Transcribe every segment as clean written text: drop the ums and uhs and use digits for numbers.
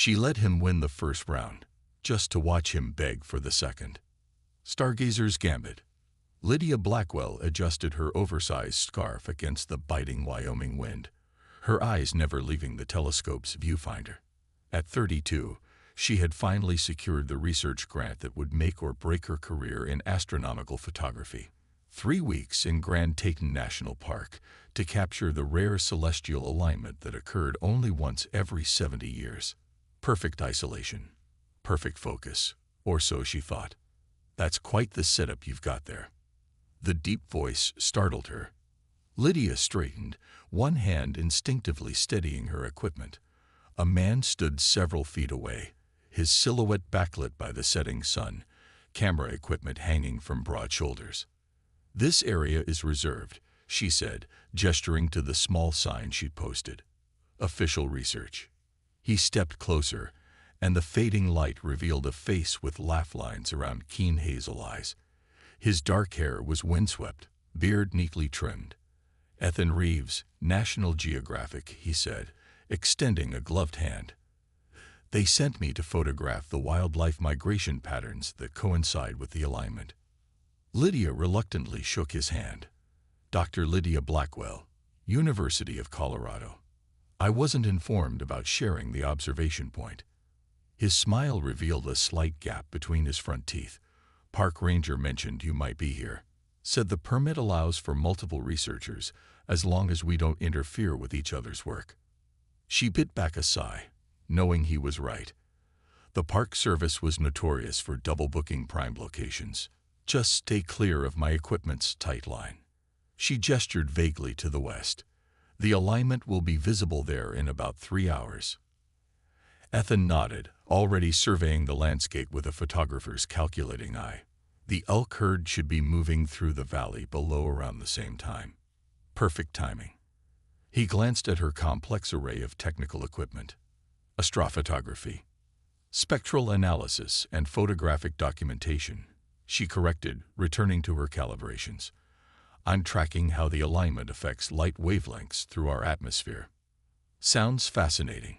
She let him win the first round, just to watch him beg for the second. Stargazer's Gambit. Lydia Blackwell adjusted her oversized scarf against the biting Wyoming wind, her eyes never leaving the telescope's viewfinder. At 32, she had finally secured the research grant that would make or break her career in astronomical photography. 3 weeks in Grand Teton National Park to capture the rare celestial alignment that occurred only once every 70 years. Perfect isolation, perfect focus, or so she thought. That's quite the setup you've got there. The deep voice startled her. Lydia straightened, one hand instinctively steadying her equipment. A man stood several feet away, his silhouette backlit by the setting sun, camera equipment hanging from broad shoulders. "This area is reserved," she said, gesturing to the small sign she'd posted. "Official research." He stepped closer, and the fading light revealed a face with laugh lines around keen hazel eyes. His dark hair was windswept, beard neatly trimmed. "Ethan Reeves, National Geographic," he said, extending a gloved hand. "They sent me to photograph the wildlife migration patterns that coincide with the alignment." Lydia reluctantly shook his hand. "Dr. Lydia Blackwell, University of Colorado. I wasn't informed about sharing the observation point." His smile revealed a slight gap between his front teeth. "Park ranger mentioned you might be here. Said the permit allows for multiple researchers as long as we don't interfere with each other's work." She bit back a sigh, knowing he was right. The Park Service was notorious for double-booking prime locations. "Just stay clear of my equipment's tight line." She gestured vaguely to the west. "The alignment will be visible there in about 3 hours." Ethan nodded, already surveying the landscape with a photographer's calculating eye. The elk herd should be moving through the valley below around the same time. Perfect timing. He glanced at her complex array of technical equipment. Astrophotography, spectral analysis, and photographic documentation, she corrected, returning to her calibrations. "I'm tracking how the alignment affects light wavelengths through our atmosphere." "Sounds fascinating."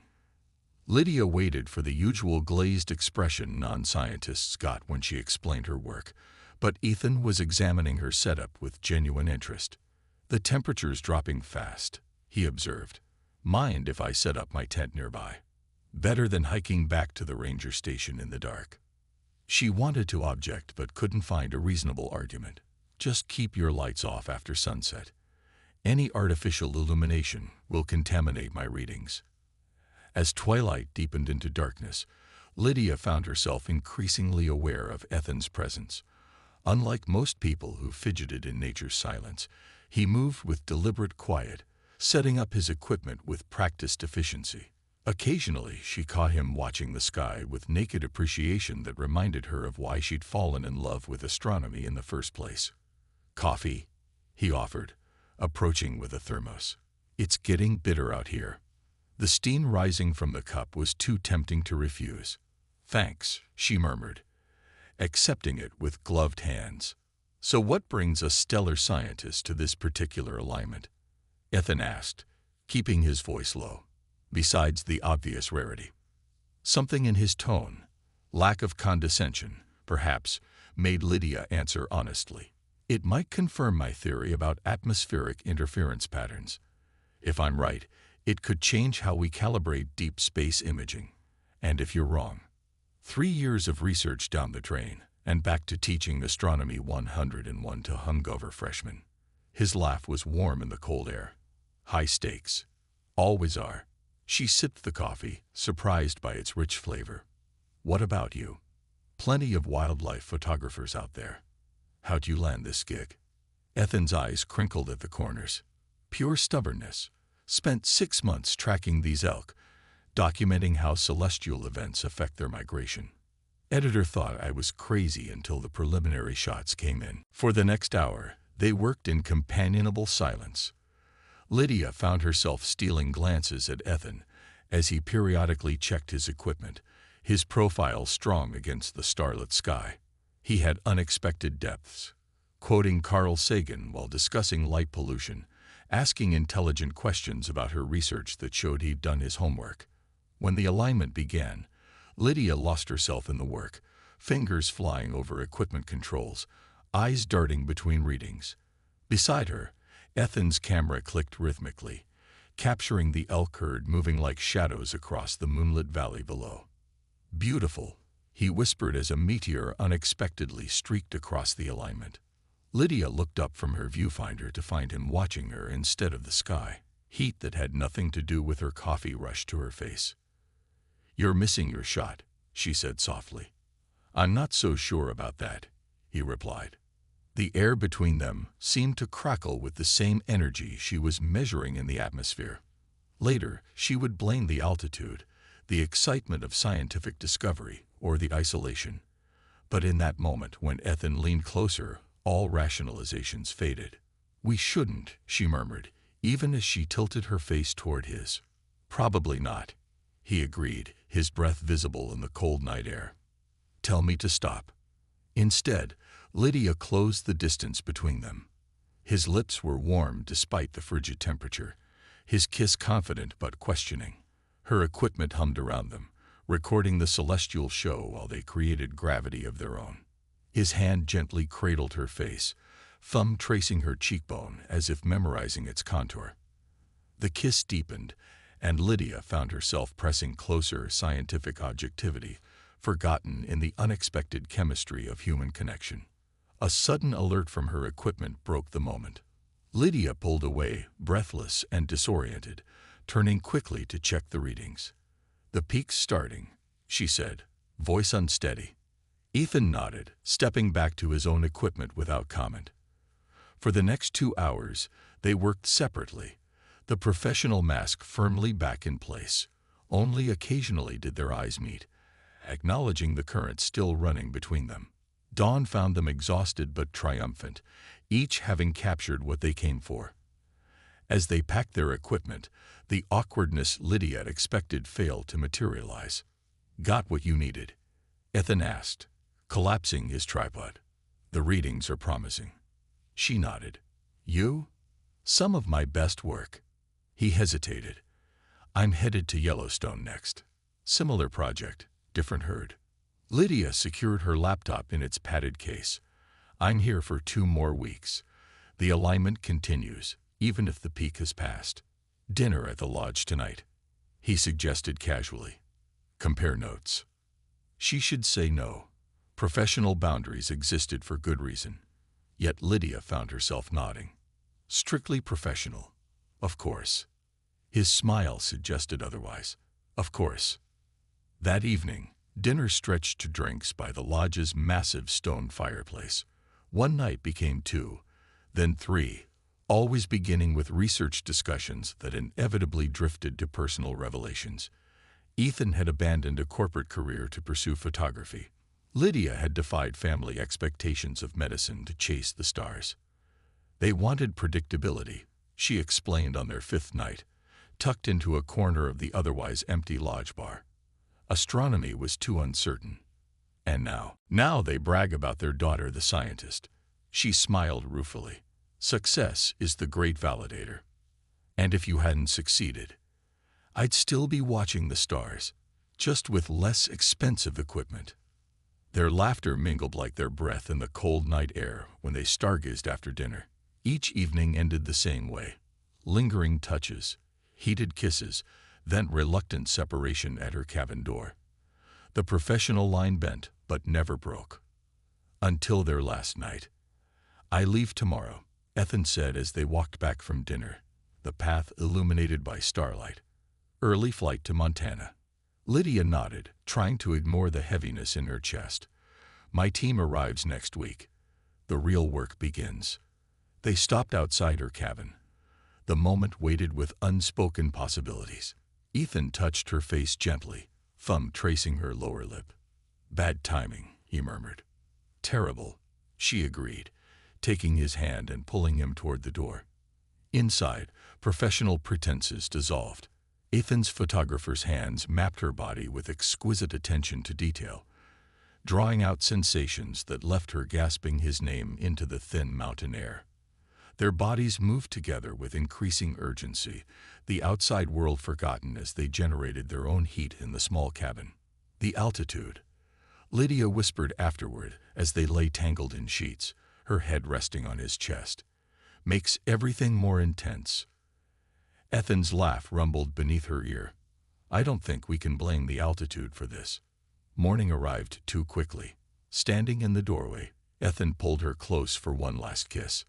Lydia waited for the usual glazed expression non-scientists got when she explained her work, but Ethan was examining her setup with genuine interest. "The temperature's dropping fast," he observed. "Mind if I set up my tent nearby? Better than hiking back to the ranger station in the dark." She wanted to object but couldn't find a reasonable argument. "Just keep your lights off after sunset. Any artificial illumination will contaminate my readings." As twilight deepened into darkness, Lydia found herself increasingly aware of Ethan's presence. Unlike most people who fidgeted in nature's silence, he moved with deliberate quiet, setting up his equipment with practiced efficiency. Occasionally, she caught him watching the sky with naked appreciation that reminded her of why she'd fallen in love with astronomy in the first place. "Coffee?" he offered, approaching with a thermos. "It's getting bitter out here." The steam rising from the cup was too tempting to refuse. "Thanks," she murmured, accepting it with gloved hands. "So what brings a stellar scientist to this particular alignment?" Ethan asked, keeping his voice low. Besides the obvious rarity. Something in his tone, lack of condescension, perhaps, made Lydia answer honestly. "It might confirm my theory about atmospheric interference patterns. If I'm right, it could change how we calibrate deep space imaging. And if you're wrong, 3 years of research down the drain, and back to teaching astronomy 101 to hungover freshmen." His laugh was warm in the cold air. "High stakes. Always are." She sipped the coffee, surprised by its rich flavor. "What about you? Plenty of wildlife photographers out there. How'd you land this gig?" Ethan's eyes crinkled at the corners. "Pure stubbornness. Spent 6 months tracking these elk, documenting how celestial events affect their migration. Editor thought I was crazy until the preliminary shots came in." For the next hour, they worked in companionable silence. Lydia found herself stealing glances at Ethan as he periodically checked his equipment, his profile strong against the starlit sky. He had unexpected depths, quoting Carl Sagan while discussing light pollution, asking intelligent questions about her research that showed he'd done his homework. When the alignment began, Lydia lost herself in the work, fingers flying over equipment controls, eyes darting between readings. Beside her, Ethan's camera clicked rhythmically, capturing the elk herd moving like shadows across the moonlit valley below. "Beautiful," he whispered as a meteor unexpectedly streaked across the alignment. Lydia looked up from her viewfinder to find him watching her instead of the sky. Heat that had nothing to do with her coffee rushed to her face. "You're missing your shot," she said softly. "I'm not so sure about that," he replied. The air between them seemed to crackle with the same energy she was measuring in the atmosphere. Later, she would blame the altitude, the excitement of scientific discovery, or the isolation. But in that moment, when Ethan leaned closer, all rationalizations faded. "We shouldn't," she murmured, even as she tilted her face toward his. "Probably not," he agreed, his breath visible in the cold night air. "Tell me to stop." Instead, Lydia closed the distance between them. His lips were warm despite the frigid temperature, his kiss confident but questioning. Her equipment hummed around them, recording the celestial show while they created gravity of their own. His hand gently cradled her face, thumb tracing her cheekbone as if memorizing its contour. The kiss deepened, and Lydia found herself pressing closer, scientific objectivity, forgotten in the unexpected chemistry of human connection. A sudden alert from her equipment broke the moment. Lydia pulled away, breathless and disoriented, turning quickly to check the readings. "The peak's starting," she said, voice unsteady. Ethan nodded, stepping back to his own equipment without comment. For the next 2 hours, they worked separately, the professional mask firmly back in place. Only occasionally did their eyes meet, acknowledging the current still running between them. Dawn found them exhausted but triumphant, each having captured what they came for. As they packed their equipment, the awkwardness Lydia had expected failed to materialize. "Got what you needed?" Ethan asked, collapsing his tripod. "The readings are promising." She nodded. "You?" "Some of my best work." He hesitated. "I'm headed to Yellowstone next. Similar project, different herd." Lydia secured her laptop in its padded case. "I'm here for 2 more weeks. The alignment continues, even if the peak has passed. Dinner at the lodge tonight," he suggested casually. "Compare notes." She should say no. Professional boundaries existed for good reason. Yet Lydia found herself nodding. Strictly professional. Of course. His smile suggested otherwise. Of course. That evening, dinner stretched to drinks by the lodge's massive stone fireplace. One night became 2, then 3, always beginning with research discussions that inevitably drifted to personal revelations. Ethan had abandoned a corporate career to pursue photography. Lydia had defied family expectations of medicine to chase the stars. They wanted predictability, she explained on their 5th night, tucked into a corner of the otherwise empty lodge bar. Astronomy was too uncertain. And now they brag about their daughter, the scientist. She smiled ruefully. "Success is the great validator. And if you hadn't succeeded, I'd still be watching the stars, just with less expensive equipment." Their laughter mingled like their breath in the cold night air when they stargazed after dinner. Each evening ended the same way. Lingering touches, heated kisses, then reluctant separation at her cabin door. The professional line bent, but never broke. Until their last night. "I leave tomorrow," Ethan said as they walked back from dinner, the path illuminated by starlight. "Early flight to Montana." Lydia nodded, trying to ignore the heaviness in her chest. "My team arrives next week. The real work begins." They stopped outside her cabin. The moment waited with unspoken possibilities. Ethan touched her face gently, thumb tracing her lower lip. "Bad timing," he murmured. "Terrible," she agreed, taking his hand and pulling him toward the door. Inside, professional pretenses dissolved. Ethan's photographer's hands mapped her body with exquisite attention to detail, drawing out sensations that left her gasping his name into the thin mountain air. Their bodies moved together with increasing urgency, the outside world forgotten as they generated their own heat in the small cabin. The altitude, Lydia whispered afterward as they lay tangled in sheets, her head resting on his chest, makes everything more intense. Ethan's laugh rumbled beneath her ear. I don't think we can blame the altitude for this. Morning arrived too quickly. Standing in the doorway, Ethan pulled her close for one last kiss.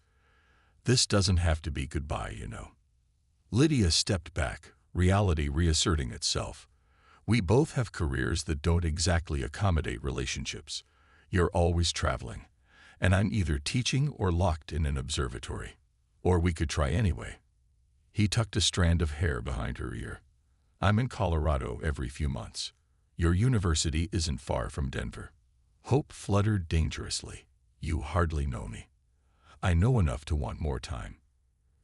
This doesn't have to be goodbye, you know. Lydia stepped back, reality reasserting itself. We both have careers that don't exactly accommodate relationships. You're always traveling, and I'm either teaching or locked in an observatory. Or we could try anyway. He tucked a strand of hair behind her ear. I'm in Colorado every few months. Your university isn't far from Denver. Hope fluttered dangerously. You hardly know me. I know enough to want more time.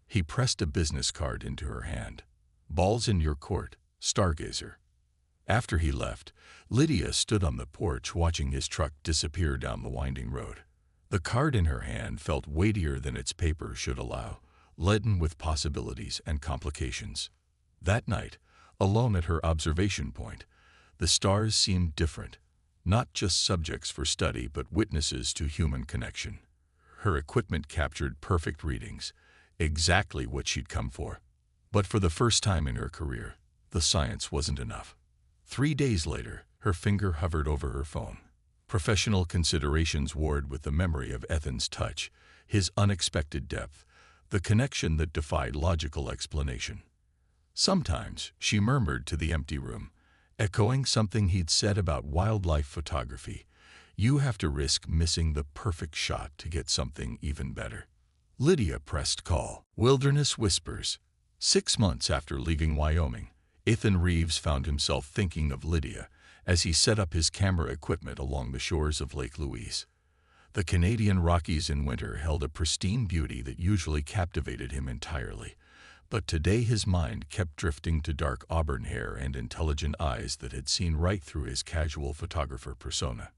He pressed a business card into her hand. Ball's in your court, stargazer. After he left, Lydia stood on the porch watching his truck disappear down the winding road. The card in her hand felt weightier than its paper should allow, leaden with possibilities and complications. That night, alone at her observation point, the stars seemed different, not just subjects for study but witnesses to human connection. Her equipment captured perfect readings, exactly what she'd come for. But for the first time in her career, the science wasn't enough. 3 days later, her finger hovered over her phone. Professional considerations warred with the memory of Ethan's touch, his unexpected depth, the connection that defied logical explanation. Sometimes, she murmured to the empty room, echoing something he'd said about wildlife photography. You have to risk missing the perfect shot to get something even better. Lydia pressed call. Wilderness Whispers. 6 months after leaving Wyoming, Ethan Reeves found himself thinking of Lydia as he set up his camera equipment along the shores of Lake Louise. The Canadian Rockies in winter held a pristine beauty that usually captivated him entirely, but today his mind kept drifting to dark auburn hair and intelligent eyes that had seen right through his casual photographer persona.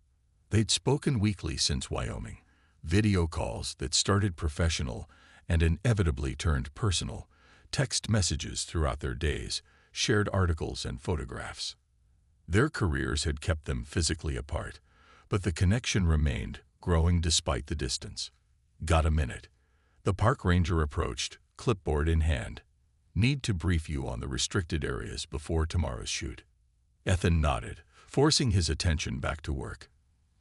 They'd spoken weekly since Wyoming, video calls that started professional and inevitably turned personal, text messages throughout their days, shared articles and photographs. Their careers had kept them physically apart, but the connection remained, growing despite the distance. Got a minute? The park ranger approached, clipboard in hand. Need to brief you on the restricted areas before tomorrow's shoot. Ethan nodded, forcing his attention back to work.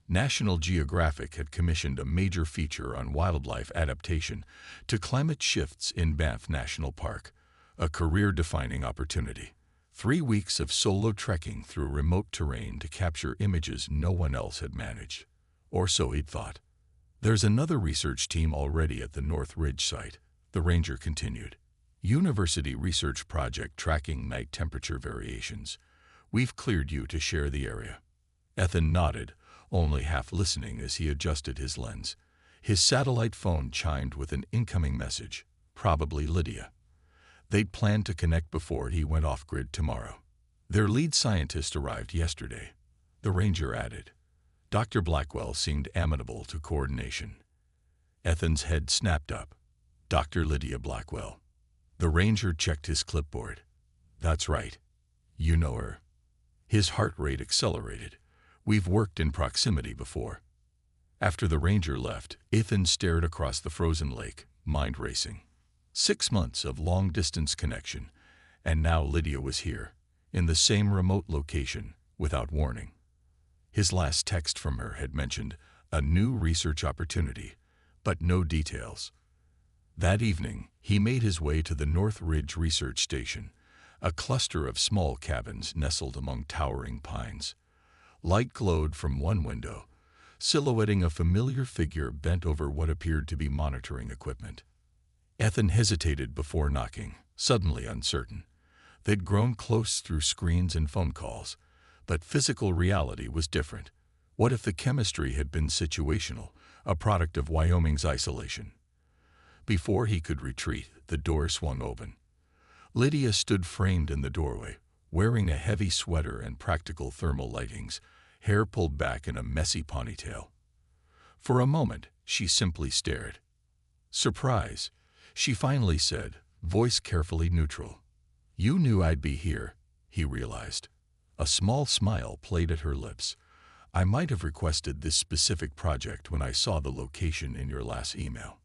National Geographic had commissioned a major feature on wildlife adaptation to climate shifts in Banff National Park, a career-defining opportunity. 3 weeks of solo trekking through remote terrain to capture images no one else had managed. Or so he'd thought. There's another research team already at the North Ridge site, the ranger continued. University research project tracking night temperature variations. We've cleared you to share the area. Ethan nodded, only half listening as he adjusted his lens. His satellite phone chimed with an incoming message, probably Lydia. They'd planned to connect before he went off-grid tomorrow. Their lead scientist arrived yesterday, the ranger added. Dr. Blackwell seemed amenable to coordination. Ethan's head snapped up. Dr. Lydia Blackwell. The ranger checked his clipboard. That's right. You know her. His heart rate accelerated. We've worked in proximity before. After the ranger left, Ethan stared across the frozen lake, mind racing. 6 months of long-distance connection, and now Lydia was here, in the same remote location, without warning. His last text from her had mentioned a new research opportunity, but no details. That evening, he made his way to the North Ridge Research Station, a cluster of small cabins nestled among towering pines. Light glowed from one window, silhouetting a familiar figure bent over what appeared to be monitoring equipment. Ethan hesitated before knocking, suddenly uncertain. They'd grown close through screens and phone calls, but physical reality was different. What if the chemistry had been situational, a product of Wyoming's isolation? Before he could retreat, the door swung open. Lydia stood framed in the doorway, wearing a heavy sweater and practical thermal lightings, hair pulled back in a messy ponytail. For a moment, she simply stared. Surprise, she finally said, voice carefully neutral. "You knew I'd be here," he realized. A small smile played at her lips. "I might have requested this specific project when I saw the location in your last email."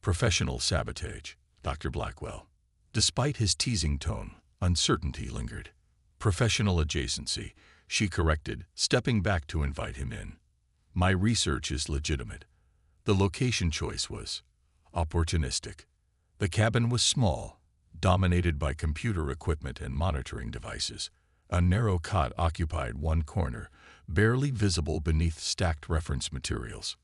Professional sabotage, Dr. Blackwell. Despite his teasing tone, uncertainty lingered. Professional adjacency, she corrected, stepping back to invite him in. "My research is legitimate." The location choice was opportunistic. The cabin was small, dominated by computer equipment and monitoring devices. A narrow cot occupied one corner, barely visible beneath stacked reference materials.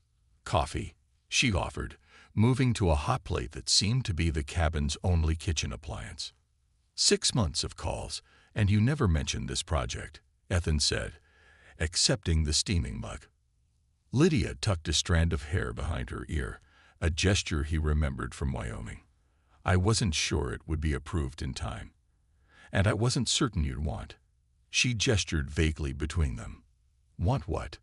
"Coffee," she offered, moving to a hot plate that seemed to be the cabin's only kitchen appliance. "6 months of calls, and you never mentioned this project," Ethan said, accepting the steaming mug. Lydia tucked a strand of hair behind her ear, a gesture he remembered from Wyoming. "I wasn't sure it would be approved in time. And I wasn't certain you'd want." She gestured vaguely between them. "Want what?"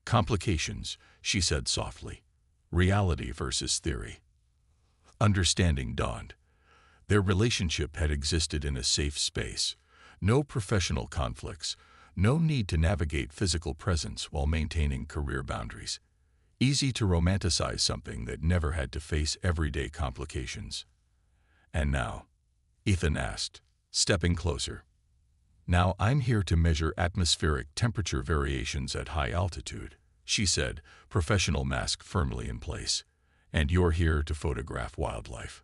"Complications," she said softly. "Reality versus theory." Understanding dawned. Their relationship had existed in a safe space. No professional conflicts, no need to navigate physical presence while maintaining career boundaries. Easy to romanticize something that never had to face everyday complications. "And now?" Ethan asked, stepping closer. "Now I'm here to measure atmospheric temperature variations at high altitude," she said, professional mask firmly in place. "And you're here to photograph wildlife."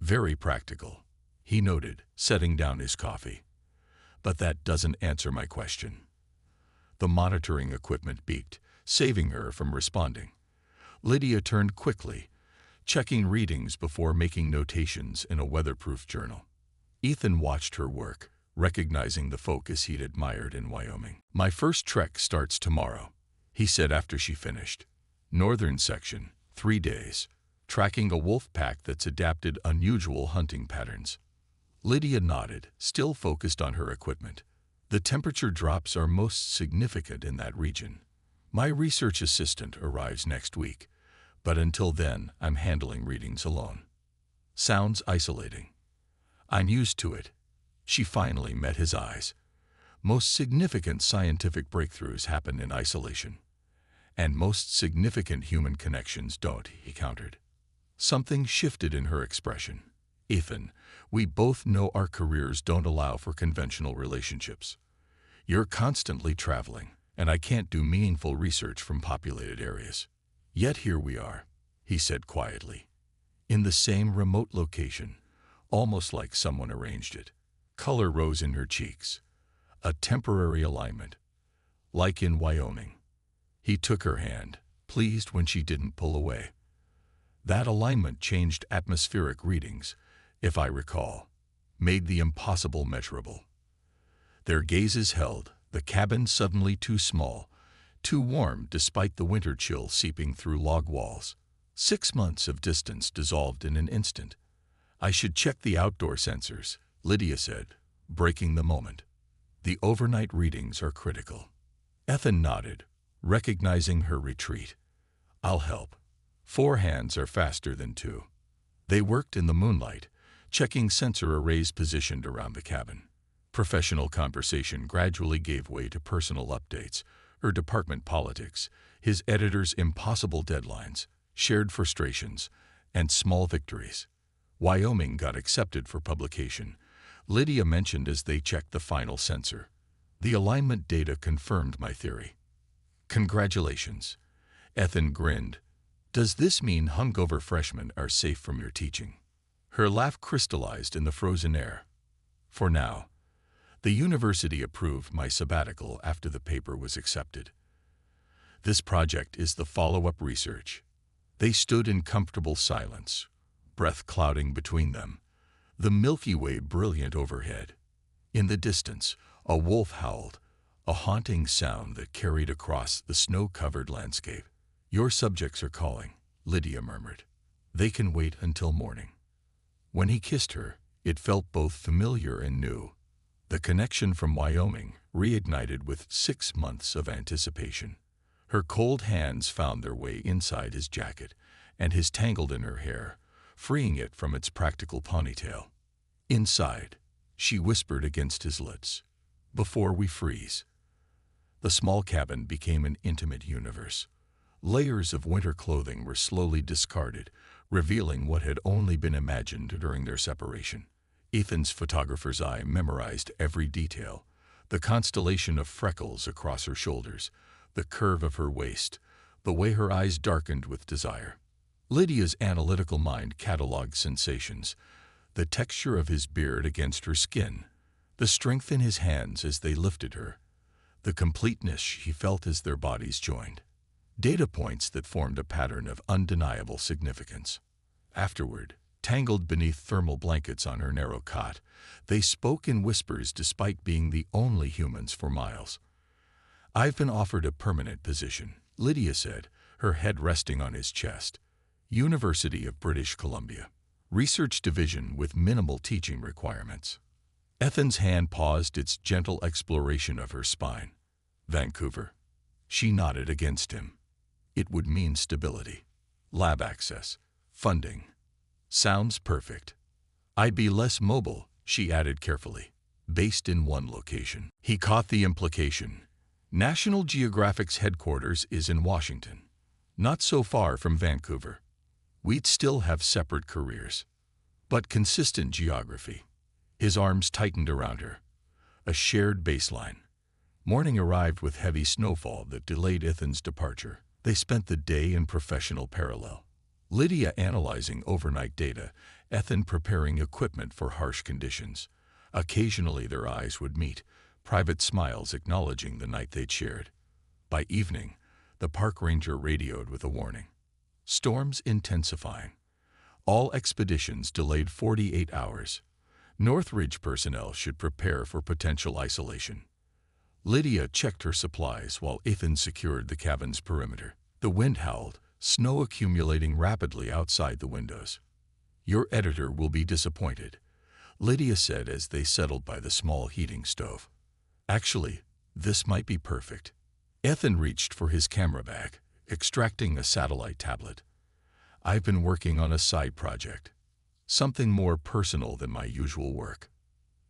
"Very practical," he noted, setting down his coffee. "But that doesn't answer my question." The monitoring equipment beeped, saving her from responding. Lydia turned quickly, checking readings before making notations in a weatherproof journal. Ethan watched her work, recognizing the focus he'd admired in Wyoming. "My first trek starts tomorrow," he said after she finished. "Northern section, 3 days, tracking a wolf pack that's adapted unusual hunting patterns." Lydia nodded, still focused on her equipment. "The temperature drops are most significant in that region. My research assistant arrives next week, but until then I'm handling readings alone." "Sounds isolating." "I'm used to it." She finally met his eyes. "Most significant scientific breakthroughs happen in isolation. And most significant human connections don't," he countered. Something shifted in her expression. "Ethan, we both know our careers don't allow for conventional relationships. You're constantly traveling, and I can't do meaningful research from populated areas. Yet here we are," he said quietly, "in the same remote location, almost like someone arranged it." Color rose in her cheeks. A temporary alignment, like in Wyoming. He took her hand, pleased when she didn't pull away. "That alignment changed atmospheric readings, if I recall, made the impossible measurable." Their gazes held, the cabin suddenly too small, too warm despite the winter chill seeping through log walls. 6 months of distance dissolved in an instant. "I should check the outdoor sensors," Lydia said, breaking the moment. "The overnight readings are critical." Ethan nodded, recognizing her retreat. "I'll help. 4 hands are faster than 2. They worked in the moonlight, checking sensor arrays positioned around the cabin. Professional conversation gradually gave way to personal updates, her department politics, his editor's impossible deadlines, shared frustrations, and small victories. Wyoming got accepted for publication, Lydia mentioned as they checked the final sensor. "The alignment data confirmed my theory." "Congratulations." Ethan grinned. "Does this mean hungover freshmen are safe from your teaching?" Her laugh crystallized in the frozen air. "For now. The university approved my sabbatical after the paper was accepted. This project is the follow-up research." They stood in comfortable silence, breath clouding between them, the Milky Way brilliant overhead. In the distance, a wolf howled, a haunting sound that carried across the snow-covered landscape. "Your subjects are calling," Lydia murmured. "They can wait until morning." When he kissed her, it felt both familiar and new. The connection from Wyoming reignited with 6 months of anticipation. Her cold hands found their way inside his jacket, and his tangled in her hair, freeing it from its practical ponytail. Inside, she whispered against his lips, "Before we freeze." The small cabin became an intimate universe. Layers of winter clothing were slowly discarded, revealing what had only been imagined during their separation. Ethan's photographer's eye memorized every detail: the constellation of freckles across her shoulders, the curve of her waist, the way her eyes darkened with desire. Lydia's analytical mind cataloged sensations: the texture of his beard against her skin, the strength in his hands as they lifted her, the completeness she felt as their bodies joined. Data points that formed a pattern of undeniable significance. Afterward, tangled beneath thermal blankets on her narrow cot, they spoke in whispers despite being the only humans for miles. "I've been offered a permanent position," Lydia said, her head resting on his chest. "University of British Columbia. Research division with minimal teaching requirements." Ethan's hand paused its gentle exploration of her spine. "Vancouver." She nodded against him. "It would mean stability. Lab access. Funding. Sounds perfect." "I'd be less mobile," she added carefully. "Based in one location." He caught the implication. National Geographic's headquarters is in Washington, not so far from Vancouver. We'd still have separate careers, but consistent geography. His arms tightened around her. A shared baseline. Morning arrived with heavy snowfall that delayed Ethan's departure. They spent the day in professional parallel. Lydia analyzing overnight data, Ethan preparing equipment for harsh conditions. Occasionally their eyes would meet, private smiles acknowledging the night they'd shared. By evening, the park ranger radioed with a warning. Storms intensifying. All expeditions delayed 48 hours. Northridge personnel should prepare for potential isolation. Lydia checked her supplies while Ethan secured the cabin's perimeter. The wind howled, snow accumulating rapidly outside the windows. "Your editor will be disappointed," Lydia said as they settled by the small heating stove. "Actually, this might be perfect." Ethan reached for his camera bag, extracting a satellite tablet. "I've been working on a side project. Something more personal than my usual work."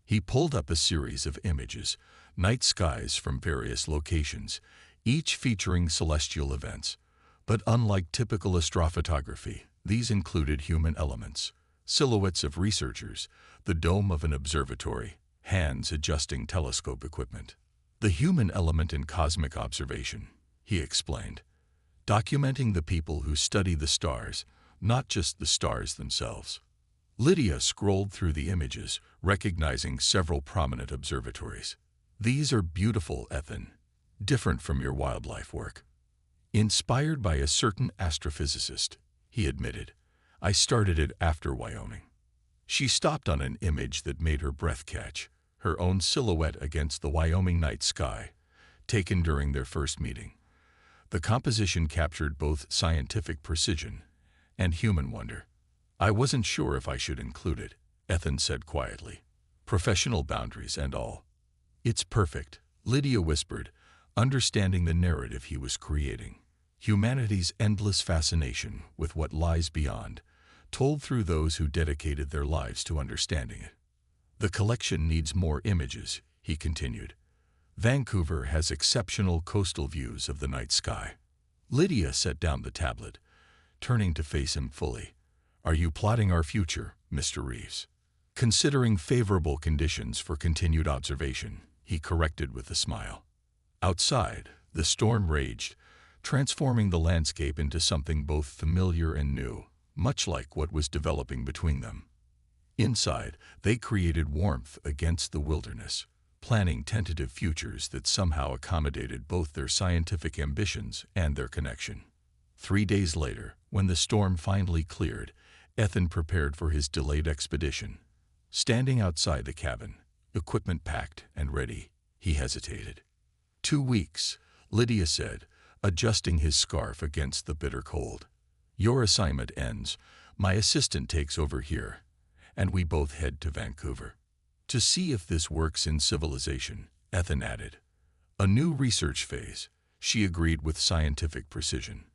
He pulled up a series of images, night skies from various locations, each featuring celestial events. But unlike typical astrophotography, these included human elements: silhouettes of researchers, the dome of an observatory, hands adjusting telescope equipment. "The human element in cosmic observation," he explained. "Documenting the people who study the stars, not just the stars themselves." Lydia scrolled through the images, recognizing several prominent observatories. "These are beautiful, Ethan. Different from your wildlife work." "Inspired by a certain astrophysicist," he admitted. "I started it after Wyoming." She stopped on an image that made her breath catch, her own silhouette against the Wyoming night sky, taken during their first meeting. The composition captured both scientific precision and human wonder. "I wasn't sure if I should include it," Ethan said quietly. "Professional boundaries and all." "It's perfect," Lydia whispered, understanding the narrative he was creating. Humanity's endless fascination with what lies beyond, told through those who dedicated their lives to understanding it. "The collection needs more images," he continued. "Vancouver has exceptional coastal views of the night sky." Lydia set down the tablet, turning to face him fully. "Are you plotting our future, Mr. Reeves?" "Considering favorable conditions for continued observation," he corrected with a smile. Outside, the storm raged, transforming the landscape into something both familiar and new, much like what was developing between them. Inside, they created warmth against the wilderness, planning tentative futures that somehow accommodated both their scientific ambitions and their connection. 3 days later, when the storm finally cleared, Ethan prepared for his delayed expedition. Standing outside the cabin, equipment packed and ready, he hesitated. 2 weeks, Lydia said, adjusting his scarf against the bitter cold. "Your assignment ends, my assistant takes over here, and we both head to Vancouver." "To see if this works in civilization," Ethan added. "A new research phase," she agreed with scientific precision.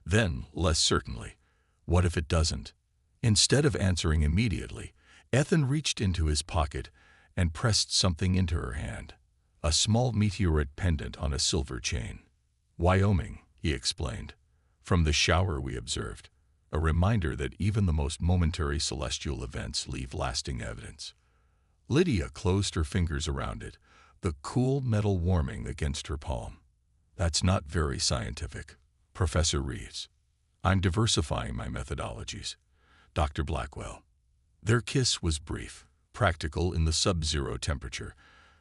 Then, less certainly, "What if it doesn't?" Instead of answering immediately, Ethan reached into his pocket and pressed something into her hand, a small meteorite pendant on a silver chain. "Wyoming," he explained. "From the shower we observed, a reminder that even the most momentary celestial events leave lasting evidence." Lydia closed her fingers around it, the cool metal warming against her palm. "That's not very scientific, Professor Reeves. I'm diversifying my methodologies, Dr. Blackwell." Their kiss was brief, practical in the sub-zero temperature,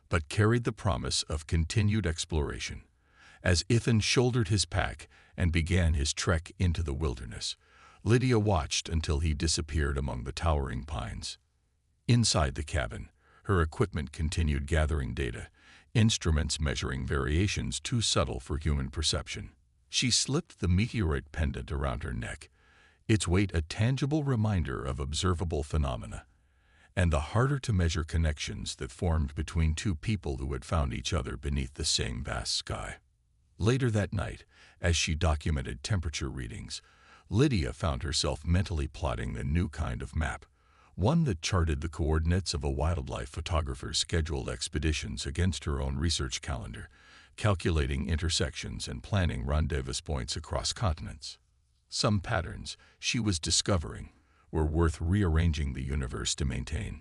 but carried the promise of continued exploration. As Ethan shouldered his pack and began his trek into the wilderness, Lydia watched until he disappeared among the towering pines. Inside the cabin, her equipment continued gathering data, instruments measuring variations too subtle for human perception. She slipped the meteorite pendant around her neck, its weight a tangible reminder of observable phenomena, and the harder-to-measure connections that formed between two people who had found each other beneath the same vast sky. Later that night, as she documented temperature readings, Lydia found herself mentally plotting a new kind of map, one that charted the coordinates of a wildlife photographer's scheduled expeditions against her own research calendar, calculating intersections and planning rendezvous points across continents. Some patterns, she was discovering, were worth rearranging the universe to maintain.